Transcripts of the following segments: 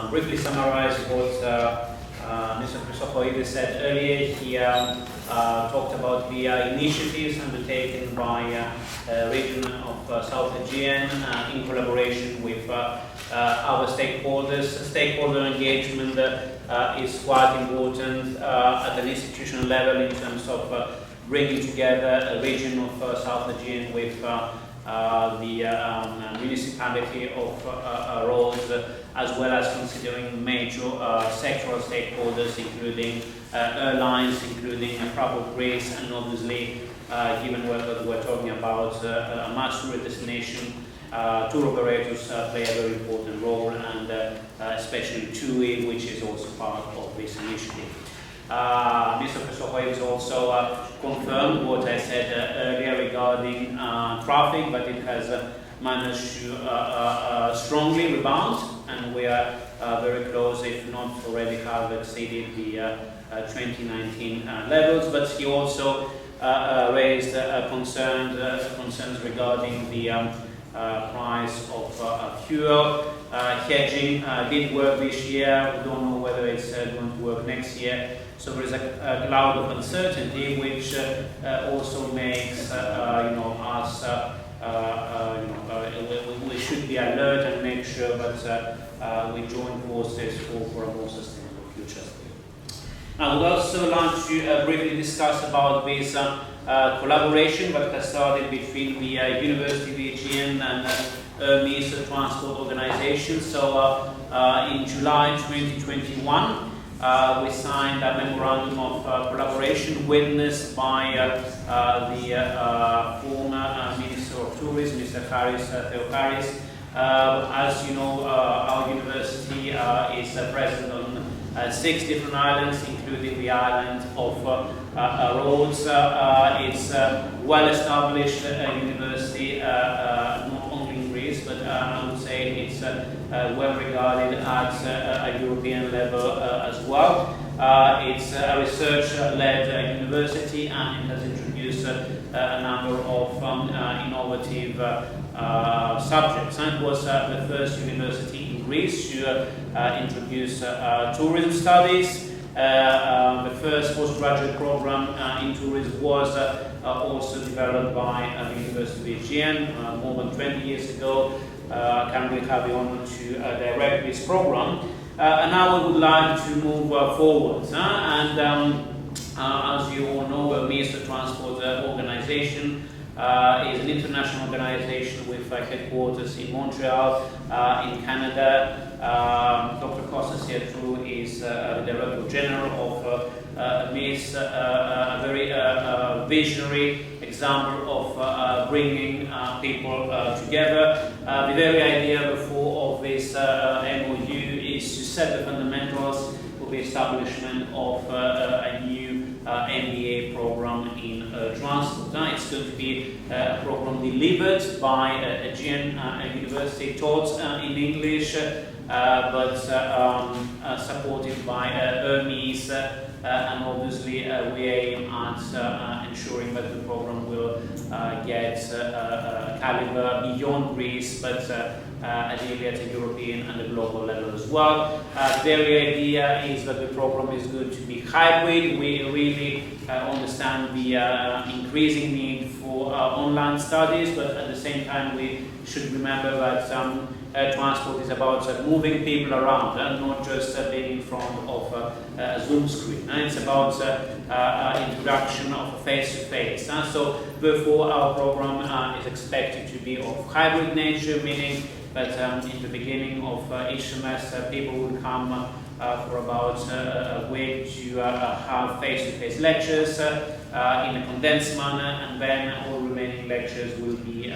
briefly summarize what Mr. Christopher said earlier. He talked about the initiatives undertaken by region of South Aegean in collaboration with our stakeholders. Stakeholder engagement is quite important at an institutional level in terms of bringing together a region of South Aegean with the municipality of Rhodes, as well as considering major sectoral stakeholders, including airlines, including travel Greece, and obviously, given what we're talking about a much tourist destination, tour operators play a very important role, and especially TUI, which is also part of this initiative. Mr. Christopher also confirmed what I said earlier regarding traffic, but it has managed to strongly rebound, and we are very close, if not already have exceeded the 2019 levels. But he also raised concerns regarding the price of fuel. Hedging did work this year. We don't know whether it's going to work next year. So there is a cloud of uncertainty, which also makes us we should be alert and make sure that we join forces for a more sustainable future. I would also like to briefly discuss about this collaboration that has started between the University of Aegean and Hermes Transport Organization. So in July 2021, we signed a memorandum of collaboration witnessed by the former Minister of Tourism, Mr. Theocharis. As you know, our university is present on 6 different islands, including the island of Rhodes. It's a well-established university, not only in Greece, but I would say it's well regarded at a European level as well. It's a research-led university, and it has introduced a number of innovative subjects. And it was the first university in Greece to introduce tourism studies. The first postgraduate program in tourism was also developed by the University of Aegean more than 20 years ago. Currently have the honor to direct this program. And now we would like to move forward. As you all know, Hermes Transport Organization is an international organization with headquarters in Montreal, in Canada. Dr. Kostas Iatrou is the Director General of Hermes, a very visionary example of bringing people together. The very idea therefore of this MOU is to set the fundamentals for the establishment of a new MBA program in transport. It's going to be a program delivered by Aegean University, taught in English, but supported by Hermes, and obviously we aim at ensuring that the program will get caliber beyond Greece, but ideally at a European and a global level as well. The very idea is that the program is going to be hybrid. We really understand the increasing need for online studies, but at the same time we should remember that transport is about moving people around, not just being in front of a Zoom screen. It's about introduction of face-to-face. So therefore our program is expected to be of hybrid nature, meaning that in the beginning of each semester people will come for about a week to have face-to-face lectures in a condensed manner, and then all remaining lectures will be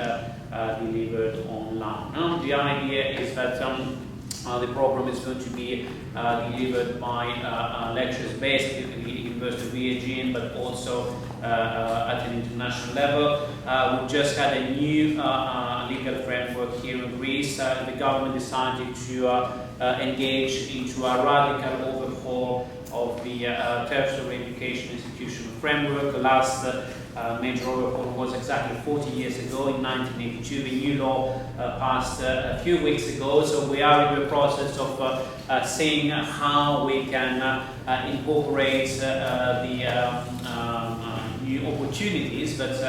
delivered online. The idea is that the program is going to be delivered by lectures based at the University of Aegean, but also at an international level. We've just had a new legal framework here in Greece. The government decided to engage into a radical overhaul of the tertiary education institutional framework. The last major overhaul was exactly 40 years ago in 1982. The new law passed a few weeks ago, so we are in the process of seeing how we can incorporate the new opportunities that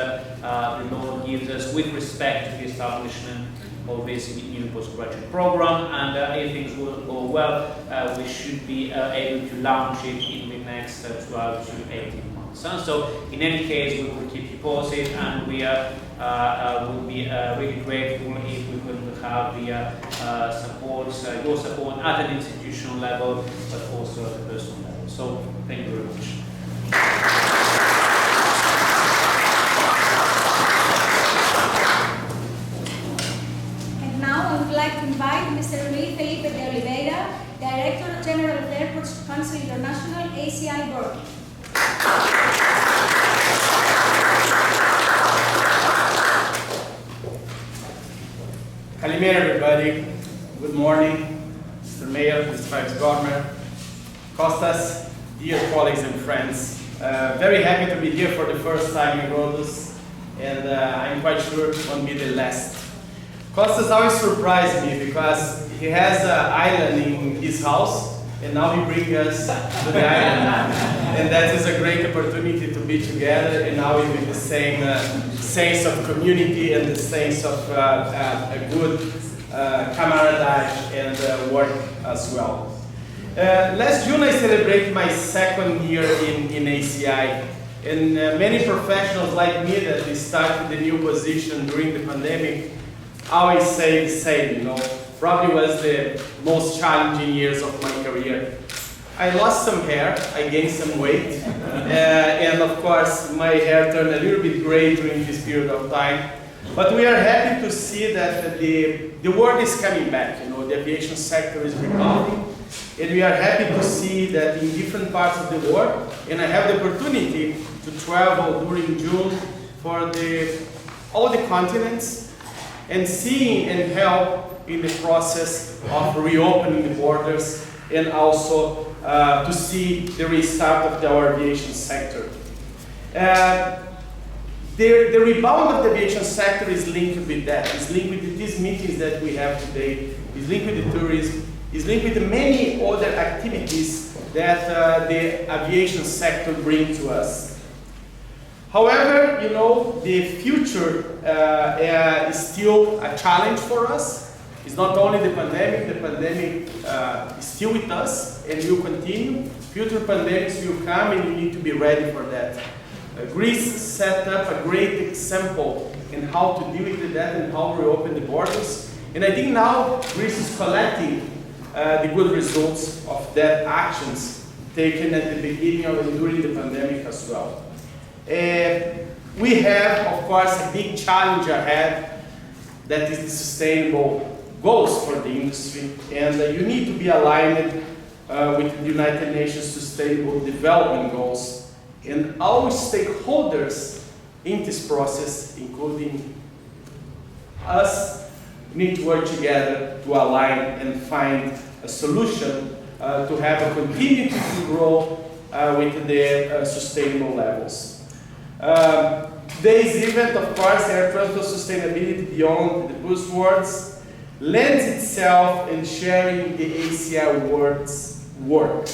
the law gives us with respect to the establishment of this new postgraduate program, and if things will go well, we should be able to launch it in the next 12 to 18 months. So in any case, we will keep you posted, and we will be really grateful if we could have the support, your support at an institutional level, but also at a personal level. So thank you very much. I would like to invite Mr. Felipe de Oliveira, Director General of Airports Council International, ACI World. Kalimera, everybody. Good morning, Mr. Mayor, Mr. Vice Governor, Costas, dear colleagues and friends. Very happy to be here for the first time in Rhodes, and I'm quite sure it won't be the last. Costas always surprised me because he has an island in his house, and now he brings us to the island. And that is a great opportunity to be together, and now we with the same sense of community and the sense of a good camaraderie and work as well. Last June I celebrated my second year in ACI, and many professionals like me that started the new position during the pandemic always say the same, you know, probably was the most challenging years of my career. I lost some hair, I gained some weight, and of course my hair turned a little bit gray during this period of time. But we are happy to see that the world is coming back, you know, the aviation sector is recovering, and we are happy to see that in different parts of the world, and I have the opportunity to travel during June for all the continents, and seeing and help in the process of reopening the borders, and also to see the restart of our aviation sector. The rebound of the aviation sector is linked with that. It's linked with these meetings that we have today. It's linked with the tourism. It's linked with the many other activities that the aviation sector brings to us. However, you know, the future is still a challenge for us. It's not only the pandemic is still with us and will continue. Future pandemics will come and we need to be ready for that. Greece set up a great example in how to deal with that and how to reopen the borders. And I think now Greece is collecting the good results of that actions taken at the beginning of and during the pandemic as well. We have, of course, a big challenge ahead, that is the sustainable goals for the industry, and you need to be aligned with the United Nations Sustainable Development Goals, and all stakeholders in this process, including us, need to work together to align and find a solution to have a continuity to grow with the sustainable levels. Today's event, of course, Air Transport Sustainability Beyond the Buzzwords, lends itself in sharing the ACI World's work.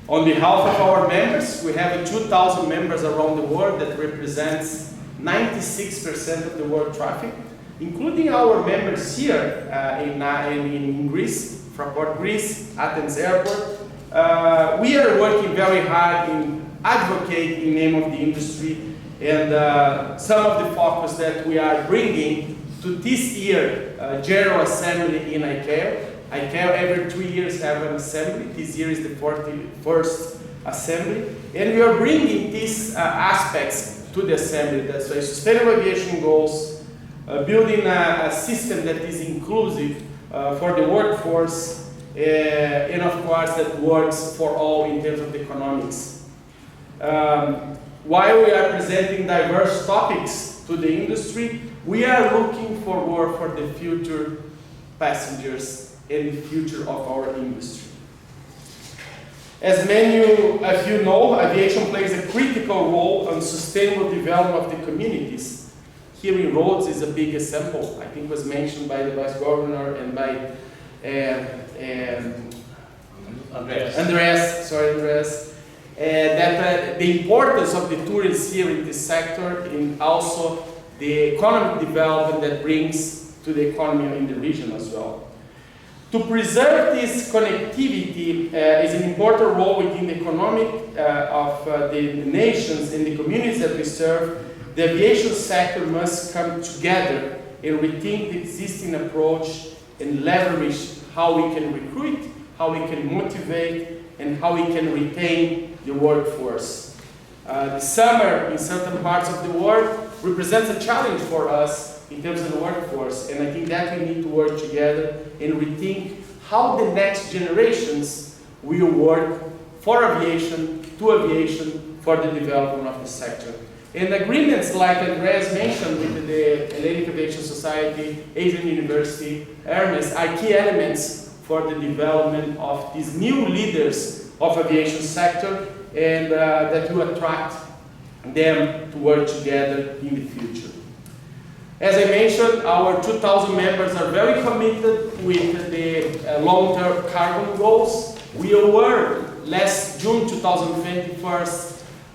On behalf of our members, we have 2,000 members around the world that represents 96% of the world traffic, including our members here in Greece, Fraport Greece, Athens Airport. We are working very hard in advocating in the name of the industry, and some of the focus that we are bringing to this year General Assembly in ICAO. ICAO every 3 years have an assembly. This year is the 41st assembly, and we are bringing these aspects to the assembly. That's why sustainable aviation goals, building a system that is inclusive for the workforce, and of course that works for all in terms of the economics. While we are presenting diverse topics to the industry, we are looking forward for the future passengers and the future of our industry. As many of you know, aviation plays a critical role in sustainable development of the communities. Here in Rhodes is a big example. I think was mentioned by the Vice Governor and by Andreas, that the importance of the tourism here in this sector and also the economic development that brings to the economy in the region as well. To preserve this connectivity is an important role within the economic of the nations and the communities that we serve. The aviation sector must come together and rethink the existing approach and leverage how we can recruit, how we can motivate, and how we can retain the workforce. The summer in certain parts of the world represents a challenge for us in terms of the workforce, and I think that we need to work together and rethink how the next generations will work for aviation, to aviation, for the development of the sector. And agreements like Andreas mentioned with the Hellenic Aviation Society, Aegean University, Hermes are key elements for the development of these new leaders of aviation sector and that will attract them to work together in the future. As I mentioned, our 2,000 members are very committed with the long-term carbon goals. We were, last June 2021,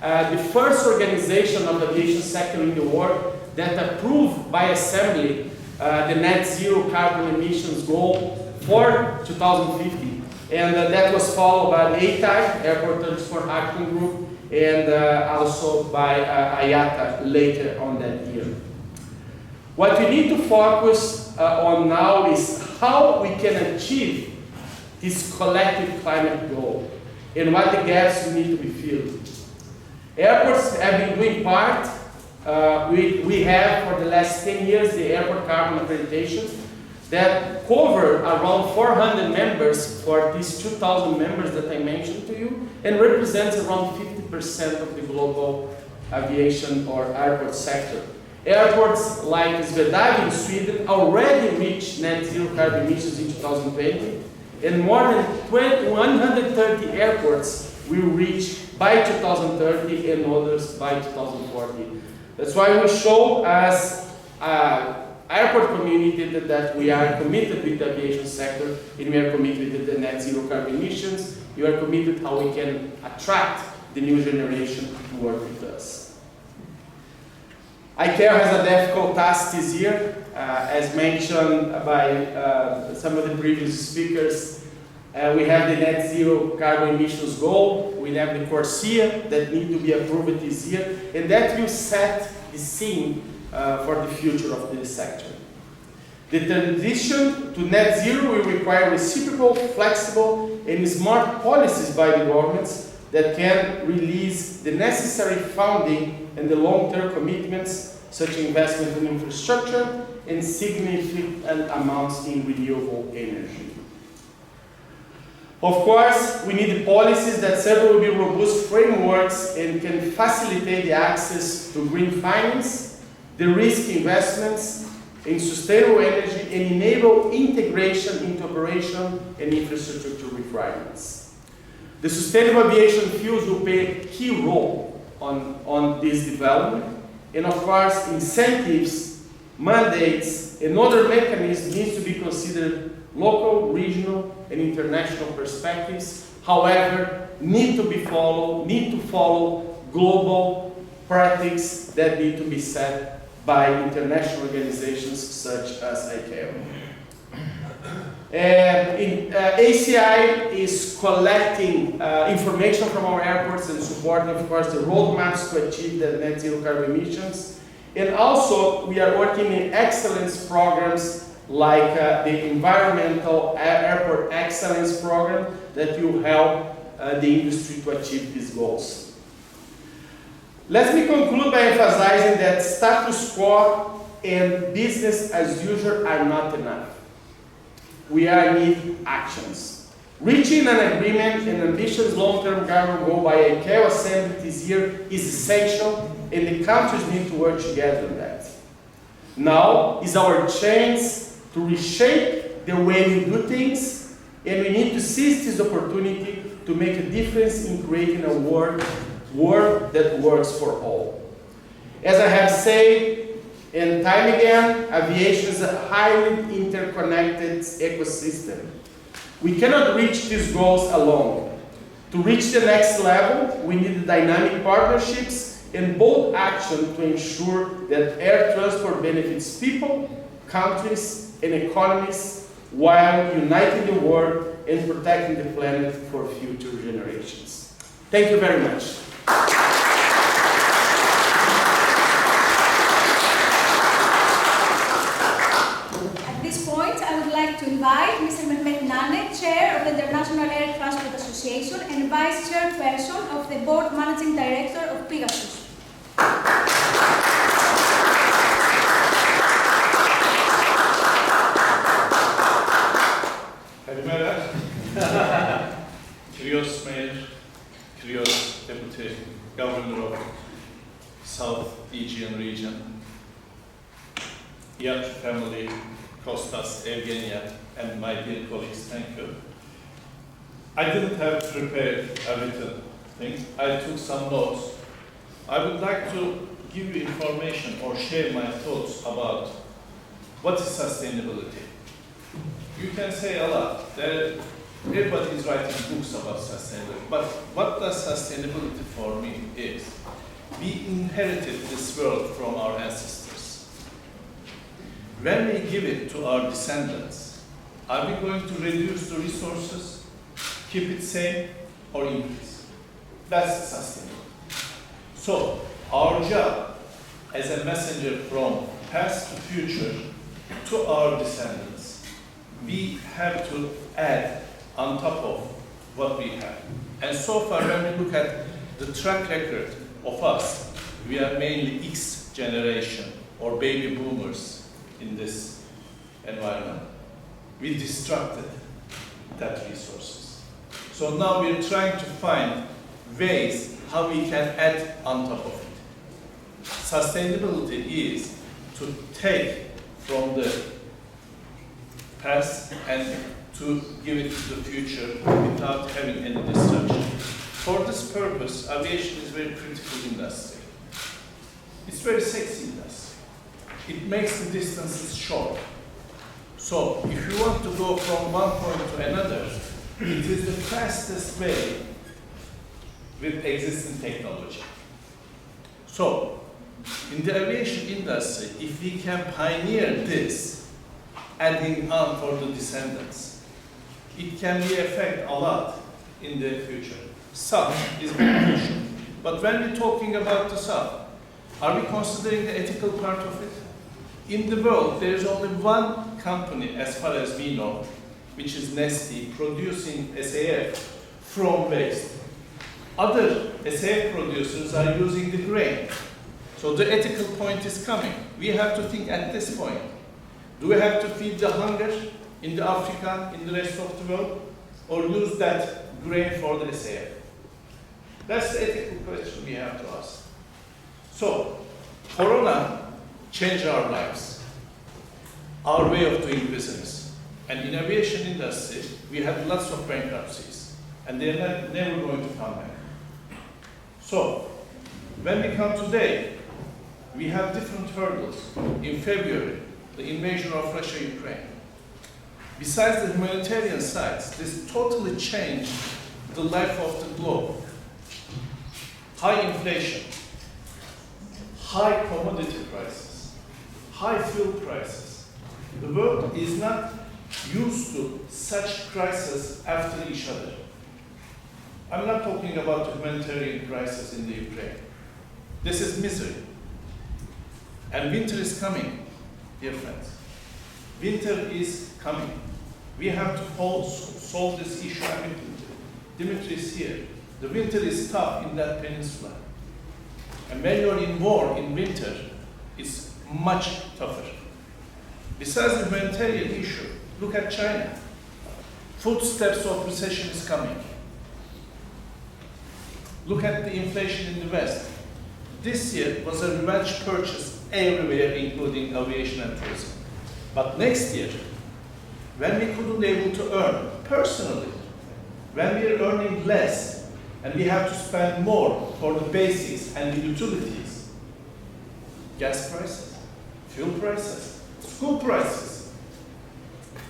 the first organization of the aviation sector in the world that approved by assembly the net zero carbon emissions goal for 2050. And that was followed by ACI, Airport Transport Action Group, and also by IATA later on that year. What we need to focus on now is how we can achieve this collective climate goal and what the gaps need to be filled. Airports have been doing part. We have for the last 10 years the airport carbon accreditation that cover around 400 members for these 2,000 members that I mentioned to you and represents around 50% of the global aviation or airport sector. Airports like Sweden in Sweden already reached net zero carbon emissions in 2020, and more than 130 airports will reach by 2030 and others by 2040. That's why we show as airport community that we are committed with the aviation sector and we are committed with the net zero carbon emissions. We are committed how we can attract the new generation to work with us. ICAO has a difficult task this year, as mentioned by some of the previous speakers. We have the net zero carbon emissions goal, we have the CORSIA that need to be approved this year, and that will set the scene for the future of this sector. The transition to net zero will require reciprocal, flexible, and smart policies by the governments that can release the necessary funding and the long-term commitments, such as investment in infrastructure and significant amounts in renewable energy. Of course, we need policies that serve will be robust frameworks and can facilitate the access to green finance, the risk investments in sustainable energy, and enable integration into operation and infrastructure requirements. The sustainable aviation fuels will play a key role on this development, and of course, incentives, mandates, and other mechanisms need to be considered local, regional, and international perspectives. However, need to follow global practices that need to be set by international organizations such as ICAO. ACI is collecting information from our airports and supporting, of course, the roadmaps to achieve the net zero carbon emissions. And also, we are working in excellence programs like the Environmental Airport Excellence Program that will help the industry to achieve these goals. Let me conclude by emphasizing that status quo and business as usual are not enough. We need actions. Reaching an agreement and ambitious long-term carbon goal by ICAO Assembly this year is essential, and the countries need to work together on that. Now is our chance to reshape the way we do things And we need to seize this opportunity to make a difference in creating a world that works for all. As I have said, and time again, aviation is a highly interconnected ecosystem. We cannot reach these goals alone. To reach the next level, we need dynamic partnerships and bold action to ensure that air transport benefits people, countries, and economies while uniting the world and protecting the planet for future generations. Thank you very much. At this point, I would like to invite Mr. Mehmet Nane, Chair of the International Air Transport Association and Vice Chairperson of the Board Managing Director of Pegasus. Kyrios Mayor, Kyrios Deputy Governor of South Aegean region, IATA family, Kostas, Evgenia, and my dear colleagues, thank you. I didn't have prepared a written thing. I took some notes. I would like to give you information or share my thoughts about what is sustainability. You can say a lot. Everybody is writing books about sustainability, but what does sustainability for me is, we inherited this world from our ancestors. When we give it to our descendants, are we going to reduce the resources, keep it same, or increase? That's sustainability. So, our job as a messenger from past to future to our descendants, we have to add on top of what we have. And so far, when we look at the track record of us, we are mainly X generation or baby boomers in this environment. We destructed that resources. So now we're trying to find ways how we can add on top of it. Sustainability is to take from the past and to give it to the future without having any destruction. For this purpose, aviation is a very critical industry. It's a very sexy industry. It makes the distances short. So if you want to go from one point to another, it is the fastest way with existing technology. So in the aviation industry, if we can pioneer this, adding on for the descendants, it can be affect a lot in the future. SAF is very crucial. But when we're talking about the SAF, are we considering the ethical part of it? In the world, there is only one company, as far as we know, which is Neste, producing SAF from waste. Other SAF producers are using the grain. So the ethical point is coming. We have to think at this point, do we have to feed the hunger in the Africa, in the rest of the world, or use that grain for the SAF? That's the ethical question we have to ask. So, Corona changed our lives, our way of doing business. And in aviation industry, we had lots of bankruptcies, and they're never going to come back. So, when we come today, we have different hurdles. In February, the invasion of Russia, Ukraine. Besides the humanitarian sides, this totally changed the life of the globe. High inflation, high commodity prices, high fuel prices. The world is not used to such crises after each other. I'm not talking about the humanitarian crisis in the Ukraine. This is misery. And winter is coming, dear friends. Winter is coming. We have to solve this issue. I mean, Dimitri is here. The winter is tough in that peninsula. And when you're in war in winter, it's much tougher. Besides the humanitarian issue, look at China. Footsteps of recession is coming. Look at the inflation in the West. This year was a revenge purchase everywhere, including aviation and tourism. But next year, when we couldn't be able to earn personally, when we are earning less and we have to spend more for the basics and the utilities, gas prices, fuel prices, school prices,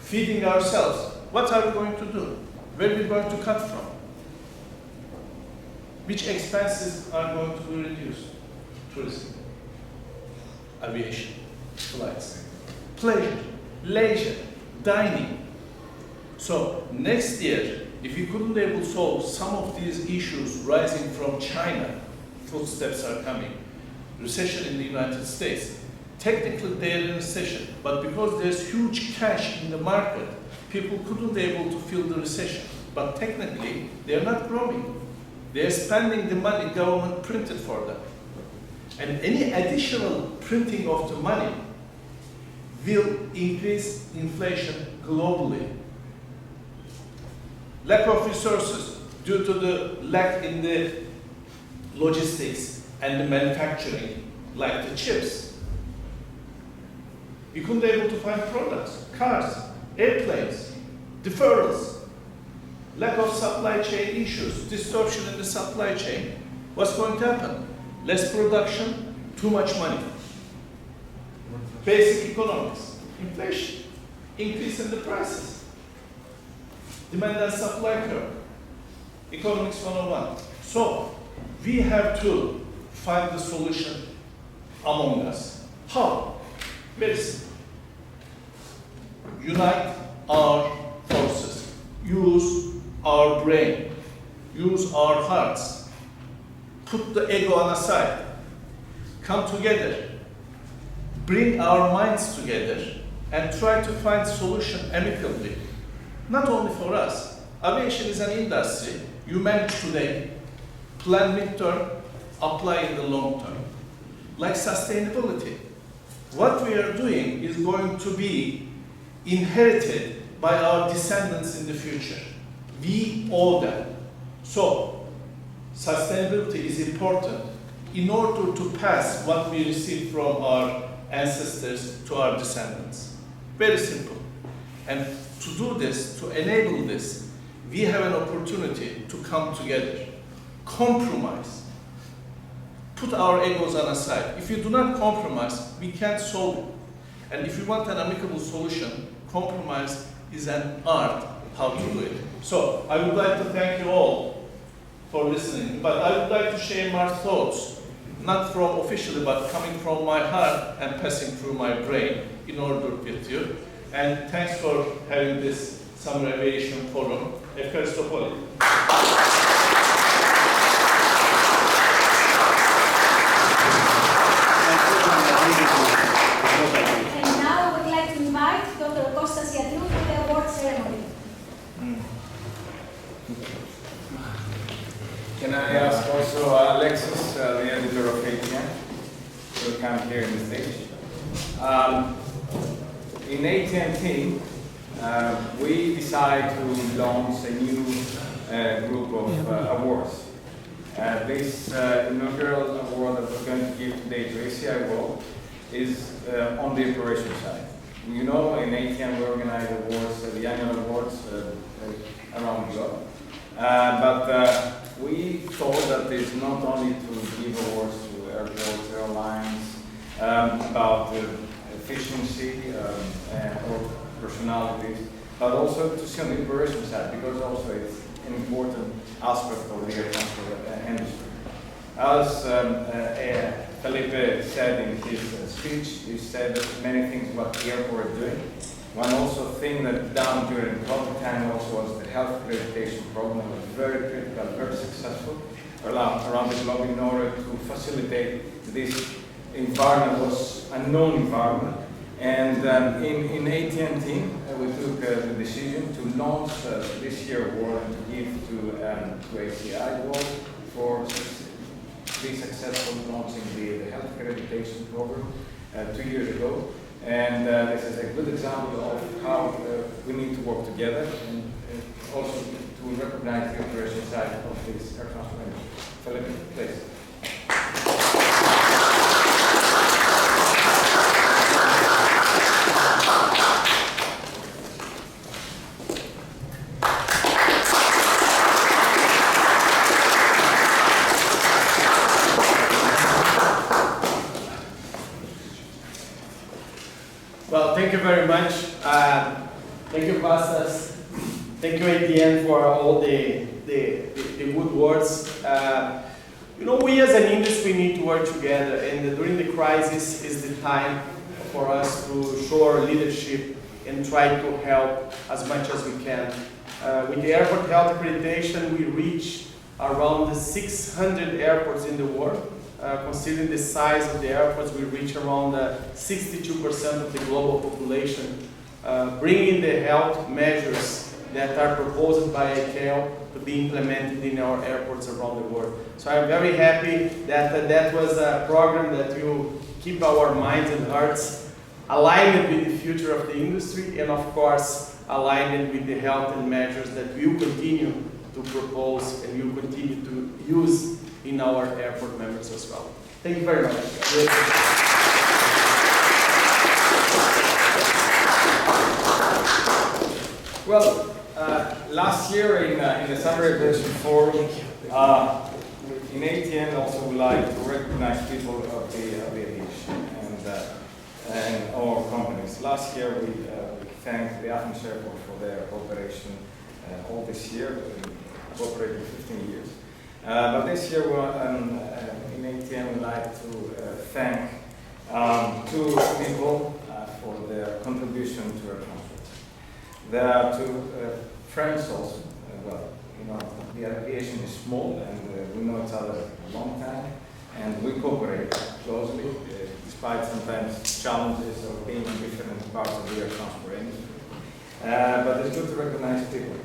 feeding ourselves, what are we going to do? Where are we going to cut from? Which expenses are going to be reduced? Tourism, aviation, flights, pleasure, leisure, dining. So next year, if we couldn't able to solve some of these issues rising from China, footsteps are coming, recession in the United States. Technically they are in recession, but because there's huge cash in the market, people couldn't be able to feel the recession. But technically, they are not growing. They are spending the money government printed for them. And any additional printing of the money will increase inflation globally. Lack of resources due to the lack in the logistics and the manufacturing, like the chips. We couldn't be able to find products, cars, airplanes, deferrals, lack of supply chain issues, distortion in the supply chain. What's going to happen? Less production, too much money. Basic economics, inflation, increase in the prices, demand and supply curve, economics 101. So we have to find the solution among us. How? Very simple. Unite our forces, use our brain, use our hearts, put the ego on a side, come together, bring our minds together, and try to find solution amicably. Not only for us. Aviation is an industry. You manage today, plan mid-term, apply in the long term. Like sustainability. What we are doing is going to be inherited by our descendants in the future. We owe them. So, sustainability is important in order to pass what we received from our ancestors to our descendants. Very simple. And to do this, to enable this, we have an opportunity to come together, compromise, put our egos on a side. If you do not compromise, we can't solve it. And if you want an amicable solution, compromise is an art how to do it. So I would like to thank you all for listening, but I would like to share my thoughts, not from officially, but coming from my heart and passing through my brain in order with you. And thanks for having this Summer Aviation Forum. Ευχαριστώ πολύ. And now I would like to invite Dr. Kostas Iatriou to the award ceremony. Can I ask also Alexis, the editor of Aegean, to come here in the stage? In AT&T, we decided to launch a new group of awards. This inaugural award that we're going to give today to ACI World is on the operation side. You know, in ATN we organize awards, the annual awards around the globe. But we thought that it's not only to give awards to airports, airlines, about efficiency or personalities, but also to see on the operation side, because also it's an important aspect of the air transport industry. As Felipe said in his speech, he said many things about the airport are doing. One also thing that done during COVID time also was the health accreditation program was very critical, very successful around the globe in order to facilitate this environment, was a known environment. And in AT&T, we took the decision to launch this year award and to give to ACI World for be successful launching the health accreditation program 2 years ago. And this is a good example of how we need to work together and also to recognize the operation side of this air transport industry. Felipe, please. very much. Thank you, Costas. Thank you, ATN, for all the good words. You know, we as an industry need to work together, and during the crisis is the time for us to show our leadership and try to help as much as we can. With the airport health accreditation, we reach around the 600 airports in the world. Considering the size of the airports, we reach around 62% of the global population, bringing the health measures that are proposed by ICAO to be implemented in our airports around the world. So I'm very happy that that was a program that will keep our minds and hearts aligned with the future of the industry, and of course aligned with the health and measures that we will continue to propose and we will continue to use in our airport members as well. Thank you very much. Well, last year in the Summer Aviation Forum, in ATN also we like to recognize people of the aviation and our companies. Last year we thanked the Athens Airport for their cooperation all this year. We cooperated 15 years. But this year in ATN we like to thank two people for their contribution to our conference. There are two friends also. Well, you know, the aviation is small and we know each other a long time, and we cooperate closely despite sometimes challenges of being in different parts of the air transport industry. But it's good to recognize people.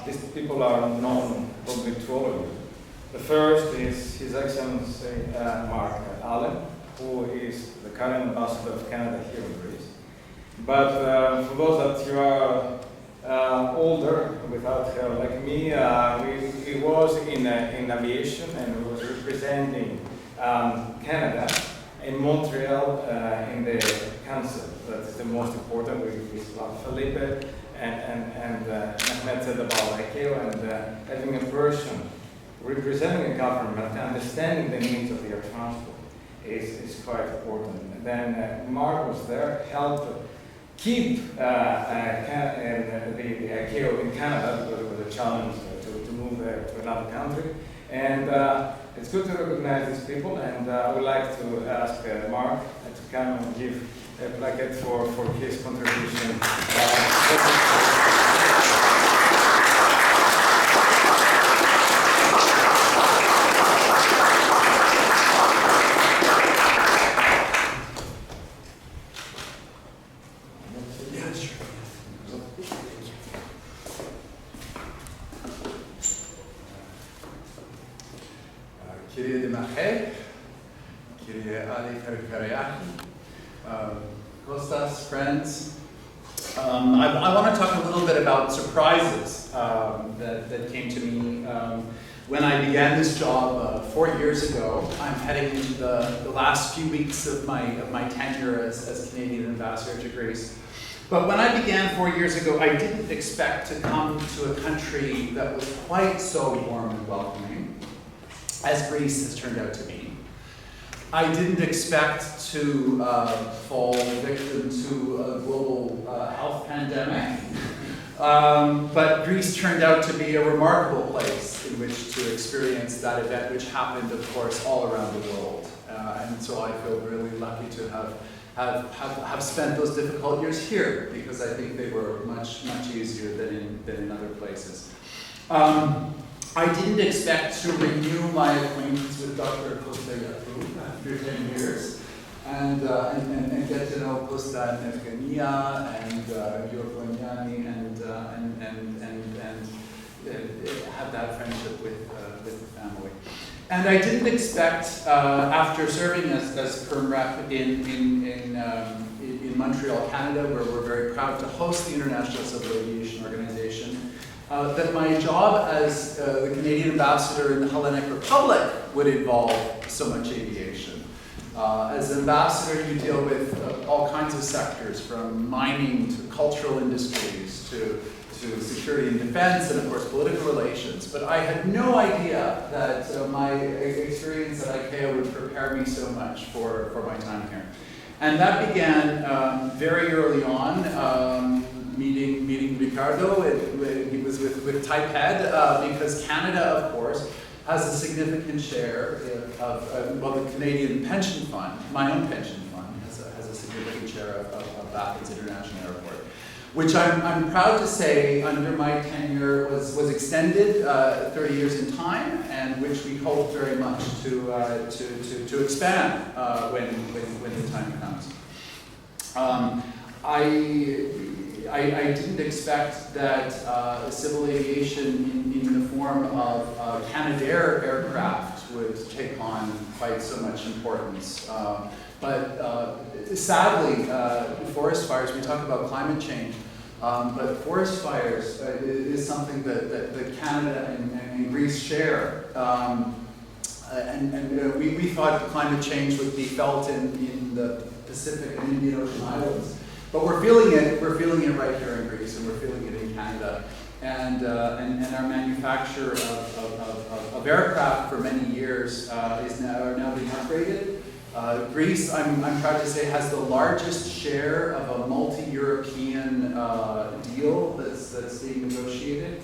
These people are known probably to all of you. The first is His Excellency Mark Allen, who is the current ambassador of Canada here in Greece. But for those that you are older, without her like me, he was in aviation and was representing Canada in Montreal in the council. That's the most important with Felipe and Mehmet said about ICAO, and having a person representing a government and understanding the needs of the air transport is quite important. And then Mark was there, helped keep the ICAO in Canada because it was a challenge to move to another country. And it's good to recognize these people, and I would like to ask Mark to come and give a plaquette for his contribution. Kostas, friends. I want to talk a little bit about surprises that came to me when I began this job 4 years ago. I'm heading into the last few weeks of my tenure as Canadian ambassador to Greece. But when I began 4 years ago, I didn't expect to come to a country that was quite so warm and welcoming, as Greece has turned out to be. I didn't expect to fall victim to a global health pandemic, but Greece turned out to be a remarkable place in which to experience that event, which happened, of course, all around the world. And so I feel really lucky to have spent those difficult years here, because I think they were much easier than in other places. I didn't expect to renew my acquaintance with Dr. Oliveira after 10 years, and get to know Costa and Evgenia and Giovanni and have that friendship with the family. And I didn't expect, after serving as Perm Rep in Montreal, Canada, where we're very proud to host the International Civil Aviation Organization, that my job as the Canadian ambassador in the Hellenic Republic would involve so much aviation. As an ambassador, you deal with all kinds of sectors, from mining to cultural industries to security and defense, and of course political relations. But I had no idea that my experience at ICAO would prepare me so much for my time here. And that began very early on, meeting Ricardo. He was with Typehead because Canada, of course, has a significant share of well, the Canadian pension fund, my own pension fund, has a significant share of Athens International Airport, which I'm proud to say under my tenure was extended 30 years in time, and which we hope very much to expand when the time comes. I didn't expect that civil aviation in the form of Canadair aircraft would take on quite so much importance. But sadly, forest fires, we talk about climate change, but forest fires is something that Canada and Greece share. And we thought climate change would be felt in the Pacific and Indian Ocean islands. But we're feeling it right here in Greece, and we're feeling it in Canada. And our manufacture of aircraft for many years are now being upgraded. Greece, I'm proud to say, has the largest share of a multi-European deal that's being negotiated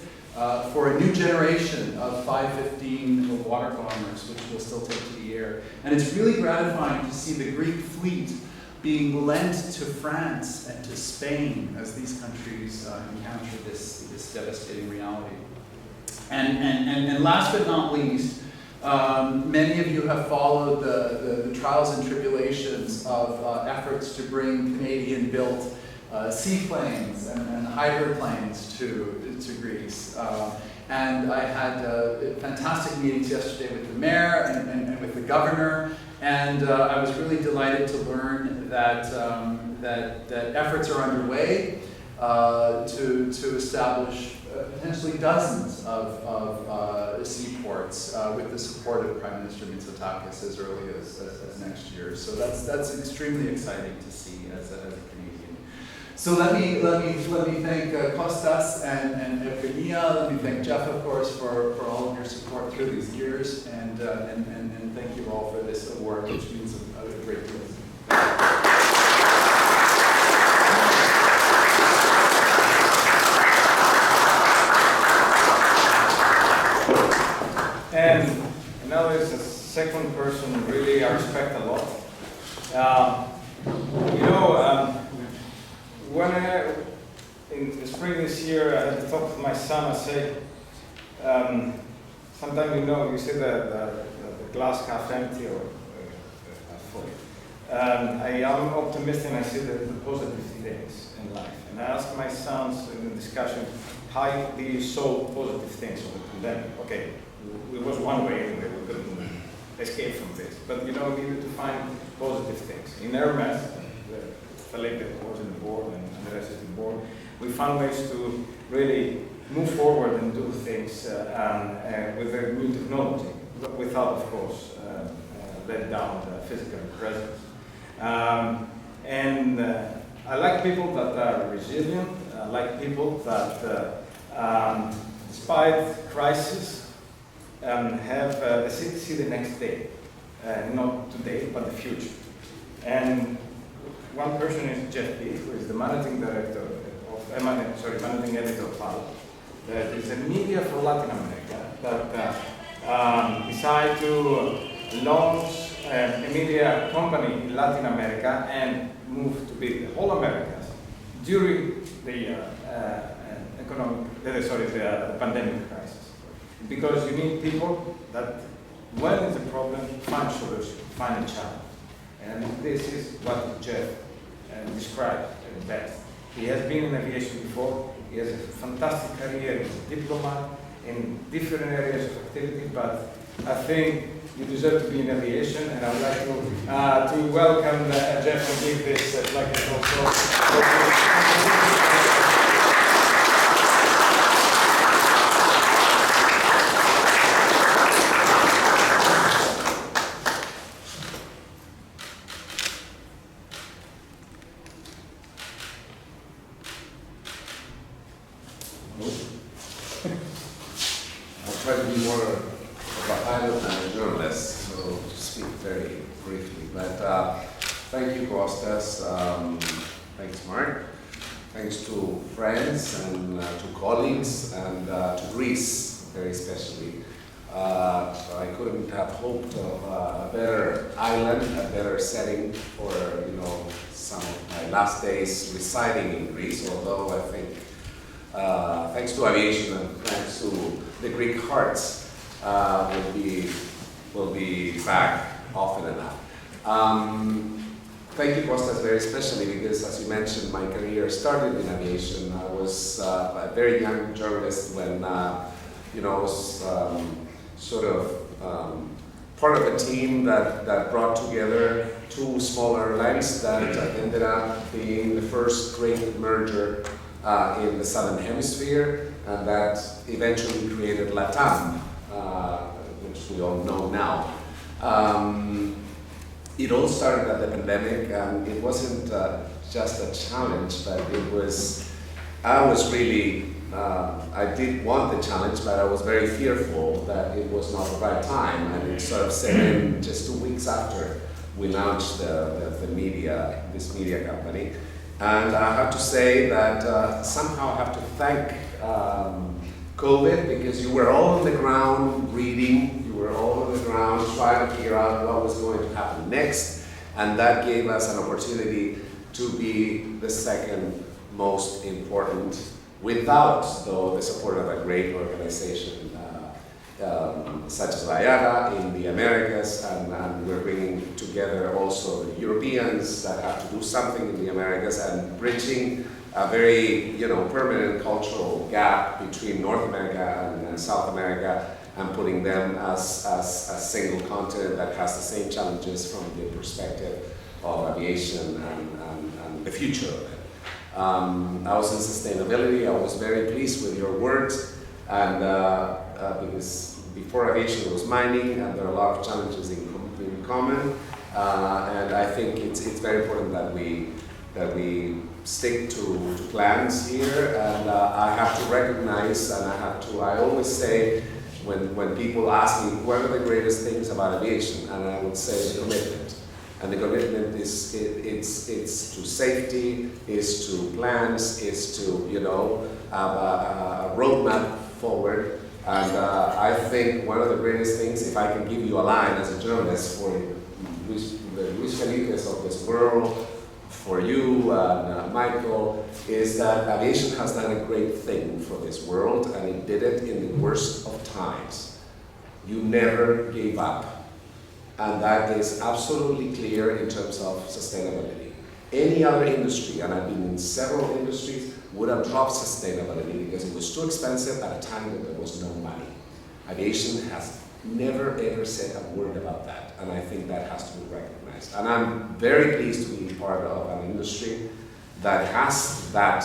for a new generation of 515 water bombers, which will still take to the air. And it's really gratifying to see the Greek fleet being lent to France and to Spain as these countries encounter this devastating reality. And last but not least, many of you have followed the trials and tribulations of efforts to bring Canadian-built seaplanes and hydroplanes to Greece. And I had fantastic meetings yesterday with the mayor and with the governor, and I was really delighted to learn that efforts are underway to establish potentially dozens of seaports with the support of Prime Minister Mitsotakis as early as next year. So that's extremely exciting to see as a Canadian. So let me thank Kostas and Eugenia. Let me thank Jeff, of course, for all of your support through these years, and thank you all for this award, which means a great deal. And now there's a second person really I respect a lot. When in the spring this year, I had to talk to my son. I said, sometimes you see the glass half empty or half full. I am optimistic and I see the positive things in life. And I asked my sons in the discussion, how do you solve positive things of the pandemic? Okay, it was one way anyway, we couldn't escape from this. But we needed to find positive things. In Hermes, Felipe was in the board and the rest of the board, we found ways to really move forward and do things with the new technology, without, of course, let down the physical presence. And I like people that are resilient. I like people that, despite crisis, have see the next day, not today, but the future. And one person is Jeff Peet, who is the managing director managing editor of ALA. That is a media for Latin America that decided to launch a media company in Latin America and move to be the whole Americas during the the pandemic crisis. Because you need people that, when there's a problem, find solution, find a challenge. And this is what Jeff described best. He has been in aviation before. He has a fantastic career as a diplomat in different areas of activity, but I think you deserve to be in aviation, and I would like to welcome Jeff and give this like also. Thank you, Kostas. Thanks, Mark. Thanks to friends and to colleagues and to Greece, very especially. I couldn't have hoped of a better island, a better setting for some of my last days residing in Greece. Although I think, thanks to aviation and thanks to the Greek hearts, we'll be back often enough. Thank you, Kostas, very especially because, as you mentioned, my career started in aviation. I was a very young journalist when, I was sort of part of a team that brought together two small airlines that ended up being the first great merger in the Southern Hemisphere, and that eventually created LATAM, which we all know now. It all started at the pandemic, and it wasn't just a challenge, but I did want the challenge, but I was very fearful that it was not the right time, and it sort of set in just 2 weeks after we launched this media company. And I have to say that somehow I have to thank COVID, because you were all on the ground reading, you were all on the ground trying to figure out what was going to happen next, and that gave us an opportunity to be the second most important, without, though, the support of a great organization such as IATA in the Americas, and we're bringing together also the Europeans that have to do something in the Americas, and bridging a very permanent cultural gap between North America and South America, and putting them as a single continent that has the same challenges from the perspective of aviation and the future of it. I was in sustainability. I was very pleased with your words, and because before aviation there was mining, and there are a lot of challenges in common, and I think it's very important that we stick to plans here, and I have to recognize, and I always say, when people ask me what are the greatest things about aviation, and I would say the commitment. And the commitment is it's to safety, is to plans, is to have a roadmap forward. And I think one of the greatest things, if I can give you a line as a journalist for the Luis Felipes of this world, for you and Michael, is that aviation has done a great thing for this world, and it did it in the worst of times. You never gave up. And that is absolutely clear in terms of sustainability. Any other industry, and I've been in several industries, would have dropped sustainability because it was too expensive at a time that there was no money. Aviation has never ever said a word about that, and I think that has to be recognized. And I'm very pleased to be part of an industry that has that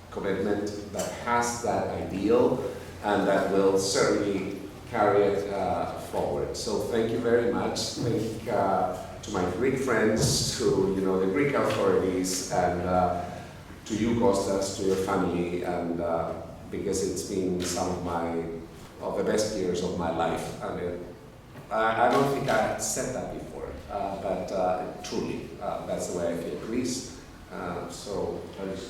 commitment, that has that ideal, and that will certainly carry it forward. So thank you very much. Thank to my Greek friends, to the Greek authorities, and to you, Kostas, to your family, and because it's been some of the best years of my life. And I don't think I had said that before, but truly, that's the way I feel. Greece. So I just